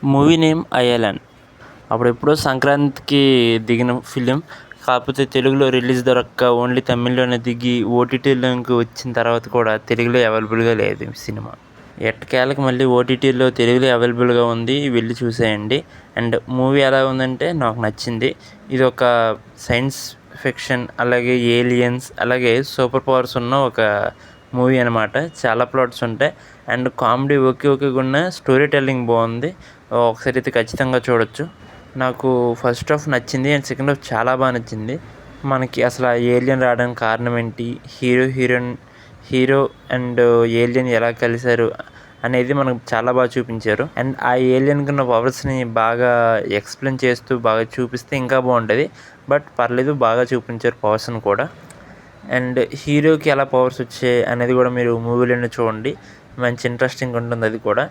Movie name Ayalaan. అప్పుడెప్పుడో సంక్రాంతికి దిగిన ఫిలిం. కాకపోతే తెలుగులో రిలీజ్ దొరక్క ఓన్లీ తమిళ్లోనే దిగి ఓటీటీలోకి వచ్చిన తర్వాత కూడా తెలుగులో అవైలబుల్గా లేదు ఈ సినిమా. ఎట్టకేలకు మళ్ళీ ఓటీటీలో తెలుగులో అవైలబుల్గా ఉంది, వెళ్ళి చూసేయండి. అండ్ మూవీ ఎలా ఉందంటే నాకు నచ్చింది. ఇది ఒక సైన్స్ ఫిక్షన్, అలాగే ఏలియన్స్, అలాగే సూపర్ పవర్స్ ఉన్న ఒక మూవీ అనమాట. చాలా ప్లాట్స్ ఉంటాయి అండ్ కామెడీ ఓకే ఉన్న స్టోరీ టెల్లింగ్ బాగుంది. ఒకసారి అయితే ఖచ్చితంగా చూడొచ్చు. నాకు ఫస్ట్ హాఫ్ నచ్చింది అండ్ సెకండ్ హాఫ్ చాలా బాగా నచ్చింది. మనకి అసలు ఆ ఏలియన్ రావడానికి కారణం ఏంటి, హీరో అండ్ ఏలియన్ ఎలా కలిశారు అనేది మనకు చాలా బాగా చూపించారు. అండ్ ఆ ఏలియన్కి ఉన్న పవర్స్ని బాగా ఎక్స్ప్లెయిన్ చేస్తూ బాగా చూపిస్తే ఇంకా బాగుంటుంది. బట్ పర్లేదు, బాగా చూపించారు పవర్స్ని కూడా. అండ్ హీరోకి ఎలా పవర్స్ వచ్చాయి అనేది కూడా మీరు మూవీలోనే చూడండి, మంచి ఇంట్రెస్టింగ్ ఉంటుంది అది కూడా.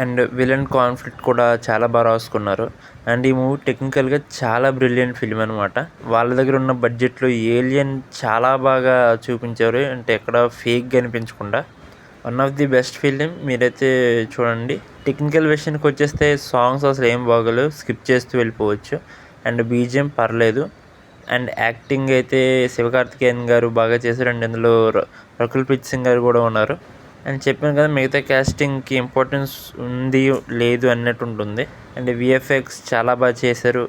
అండ్ విలన్ కాన్ఫ్లిక్ట్ కూడా చాలా బాగా రాసుకున్నారు. అండ్ ఈ మూవీ టెక్నికల్గా చాలా బ్రిలియంట్ ఫిలిం అనమాట. వాళ్ళ దగ్గర ఉన్న బడ్జెట్లో ఏలియన్ చాలా బాగా చూపించారు, అంటే ఎక్కడ ఫేక్గా అనిపించకుండా. One of the best film, మీరైతే చూడండి. టెక్నికల్ విషయానికి వచ్చేస్తే సాంగ్స్ అసలు ఏం బాగోలేవు, స్కిప్ చేస్తూ వెళ్ళిపోవచ్చు. అండ్ బీజిఎం పర్లేదు. అండ్ యాక్టింగ్ అయితే శివకార్తికేయన్ గారు బాగా చేశారు. అండ్ ఇందులో రకుల్ ప్రీత్ సింగ్ గారు కూడా ఉన్నారు. అండ్ చెప్పాను కదా, మిగతా క్యాస్టింగ్కి ఇంపార్టెన్స్ ఉంది లేదు అన్నట్టు ఉంటుంది. అండ్ విఎఫ్ఎక్స్ చాలా బాగా చేశారు.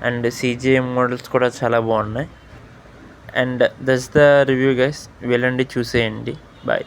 అండ్ సిజిఐ మోడల్స్ కూడా చాలా బాగున్నాయి. And that's the review guys. వెళ్ళండి చూసేయండి. బాయ్.